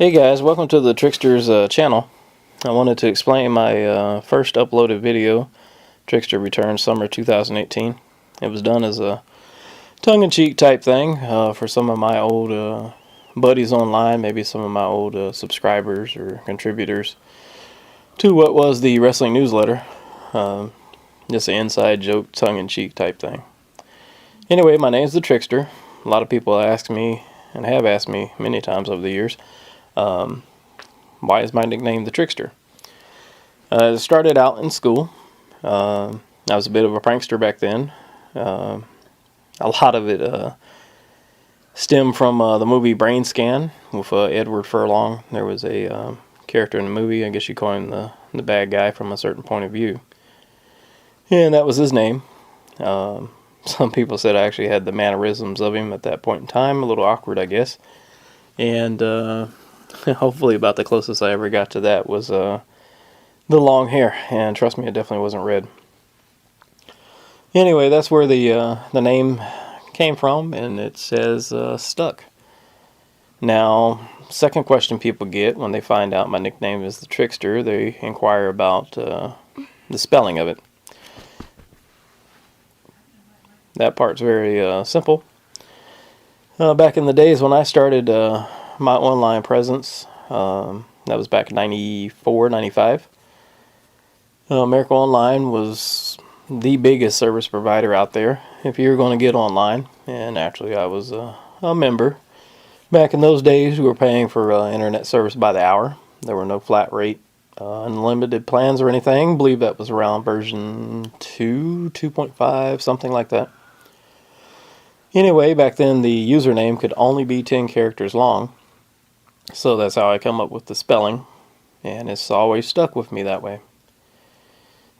Hey guys, welcome to the Trickster's channel. I wanted to explain my first uploaded video, Trickster Returns Summer 2018. It was done as a tongue-in-cheek type thing for some of my old buddies online, maybe some of my old subscribers or contributors to what was the wrestling newsletter. Just an inside joke, tongue-in-cheek type thing. Anyway, my name's the Trickster. A lot of people ask me, and have asked me many times over the years, why is my nickname the Trickster? It started out in school. I was a bit of a prankster back then. A lot of it stemmed from the movie Brain Scan with Edward Furlong. There was a character in the movie, I guess you call him the bad guy from a certain point of view. And that was his name. Some people said I actually had the mannerisms of him at that point in time. A little awkward, I guess. And hopefully about the closest I ever got to that was the long hair. And trust me, it definitely wasn't red. Anyway, that's where the name came from, and it says stuck. Now, second question people get when they find out my nickname is the Trickster, they inquire about the spelling of it. That part's very simple. Back in the days when I started my online presence, that was back in 94, 95. America Online was the biggest service provider out there if you were going to get online, and actually I was a member. Back in those days we were paying for internet service by the hour. There were no flat rate unlimited plans or anything. I believe that was around version 2, 2.5, something like that. Anyway, back then the username could only be 10 characters long, so that's how I come up with the spelling, and it's always stuck with me that way.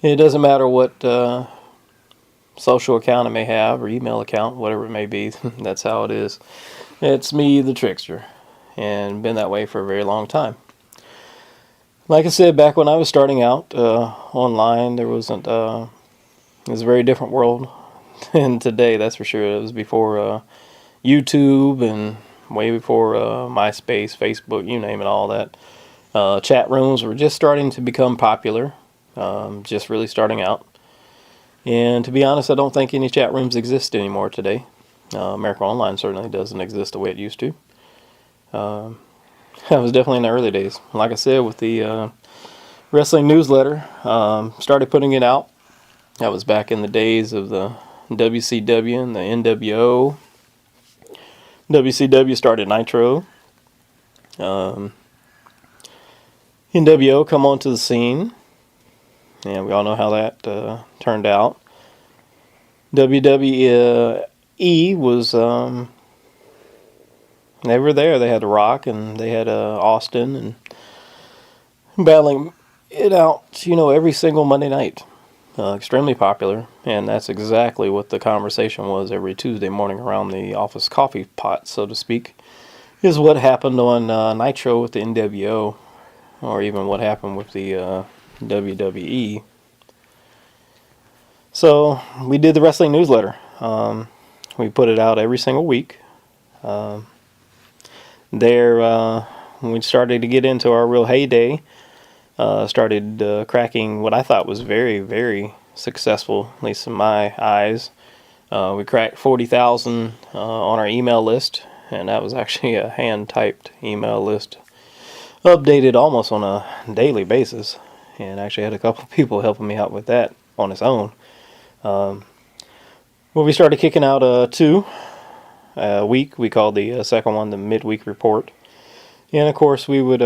It doesn't matter what social account I may have or email account, whatever it may be, that's how it is. It's me, the Trickster, and been that way for a very long time. Like I said, back when I was starting out online, there wasn't, it was a very different world than today, that's for sure. It was before YouTube and way before MySpace, Facebook, you name it, all that. Chat rooms were just starting to become popular, just really starting out. And to be honest, I don't think any chat rooms exist anymore today. America Online certainly doesn't exist the way it used to. That was definitely in the early days. Like I said, with the wrestling newsletter, started putting it out. That was back in the days of the WCW and the NWO. WCW started Nitro. NWO come onto the scene, and we all know how that turned out. WWE was they were there. They had The Rock and they had Austin and battling it out, every single Monday night. Extremely popular, and that's exactly what the conversation was every Tuesday morning around the office coffee pot, so to speak, is what happened on Nitro with the NWO, or even what happened with the WWE. So we did the wrestling newsletter. We put it out every single week. When we started to get into our real heyday, started cracking what I thought was very, very successful, at least in my eyes. We cracked 40,000 on our email list, and that was actually a hand-typed email list, updated almost on a daily basis, and actually had a couple of people helping me out with that on its own. Well, we started kicking out 2 a week. We called the second one the midweek report, and of course we would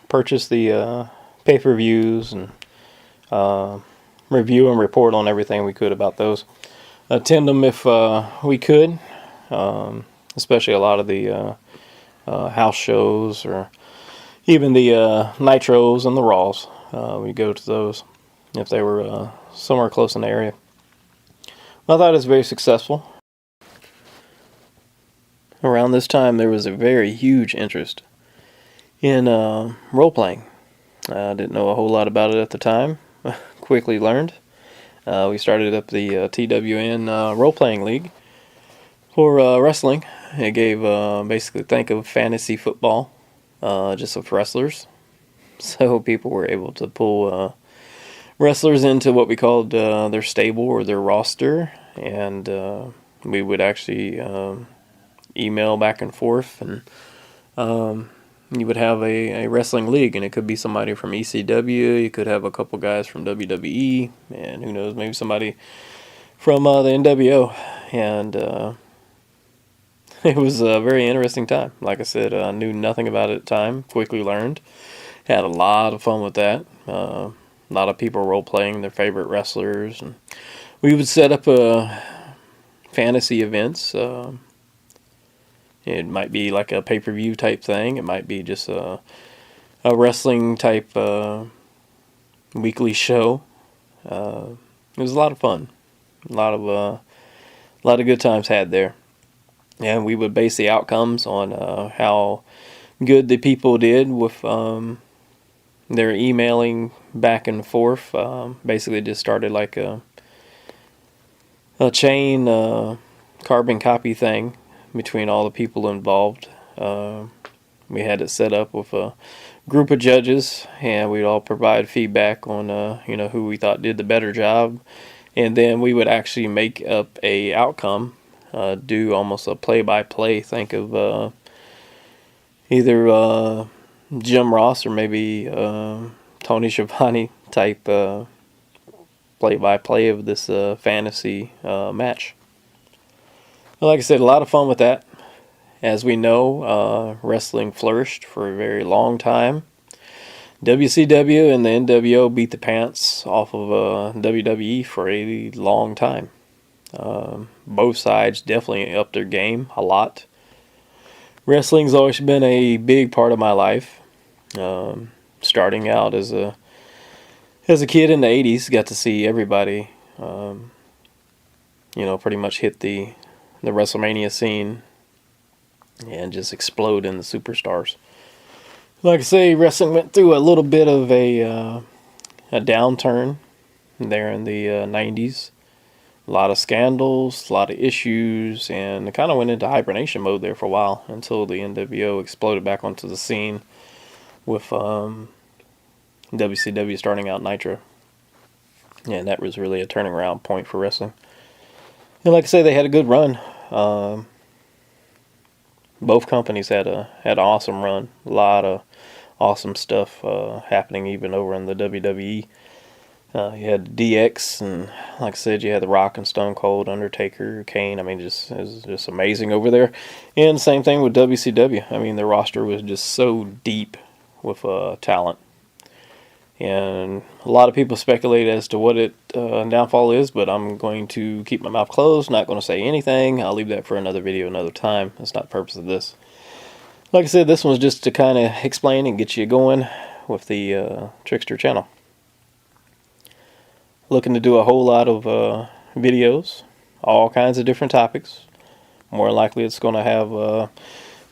purchase the pay-per-views and review and report on everything we could about those. Attend them if we could, especially a lot of the house shows or even the Nitros and the Raws. We'd go to those if they were somewhere close in the area. Well, I thought it was very successful. Around this time there was a very huge interest in role-playing. I didn't know a whole lot about it at the time. Quickly learned. We started up the TWN role-playing league for wrestling. It gave, basically, think of fantasy football just of wrestlers. So people were able to pull wrestlers into what we called their stable or their roster, and we would actually email back and forth, and you would have a wrestling league, and it could be somebody from ECW, you could have a couple guys from WWE, and who knows, maybe somebody from the NWO, and it was a very interesting time. Like I said, I knew nothing about it at the time, quickly learned, had a lot of fun with that. A lot of people role-playing their favorite wrestlers, and we would set up fantasy events. It might be like a pay-per-view type thing. It might be just a wrestling type weekly show. It was a lot of fun. A lot of good times had there. And we would base the outcomes on how good the people did with their emailing back and forth. Basically just started like a chain carbon copy thing between all the people involved. We had it set up with a group of judges, and we'd all provide feedback on who we thought did the better job, and then we would actually make up a outcome, do almost a play-by-play. Think of either Jim Ross or maybe Tony Schiavone type play-by-play of this fantasy match. Well, like I said, a lot of fun with that. As we know, wrestling flourished for a very long time. WCW and the NWO beat the pants off of WWE for a long time. Both sides definitely upped their game a lot. Wrestling's always been a big part of my life. Starting out as a kid in the 80s, got to see everybody, pretty much hit the WrestleMania scene and just explode in the superstars. Like I say, wrestling went through a little bit of a downturn there in the 90s. A lot of scandals, a lot of issues, and it kind of went into hibernation mode there for a while until the NWO exploded back onto the scene with WCW starting out Nitro. And that was really a turning around point for wrestling. And like I say, they had a good run. Both companies had an awesome run. A lot of awesome stuff happening even over in the WWE. You had DX, and like I said, you had The Rock and Stone Cold, Undertaker, Kane. I mean, it was just amazing over there. And same thing with WCW. I mean, the roster was just so deep with talent. And a lot of people speculate as to what its downfall is, but I'm going to keep my mouth closed, not going to say anything. I'll leave that for another video another time. That's not the purpose of this. Like I said, this one's just to kind of explain and get you going with the Trickster channel. Looking to do a whole lot of videos, all kinds of different topics. More likely it's going to have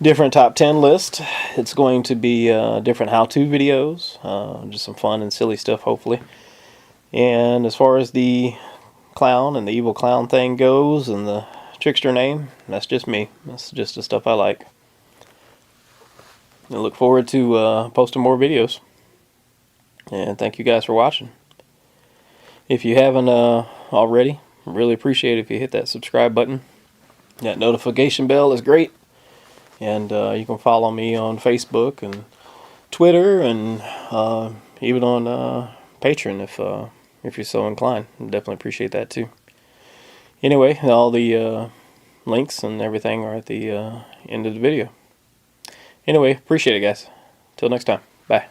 different top 10 list. It's going to be different how-to videos, just some fun and silly stuff, hopefully. And as far as the clown and the evil clown thing goes, and the Trickster name, that's just me. That's just the stuff I like. I look forward to posting more videos. And thank you guys for watching. If you haven't already, really appreciate it if you hit that subscribe button. That notification bell is great. And you can follow me on Facebook and Twitter, and even on Patreon if you're so inclined. Definitely appreciate that too. Anyway, all the links and everything are at the end of the video. Anyway, appreciate it, guys. Till next time. Bye.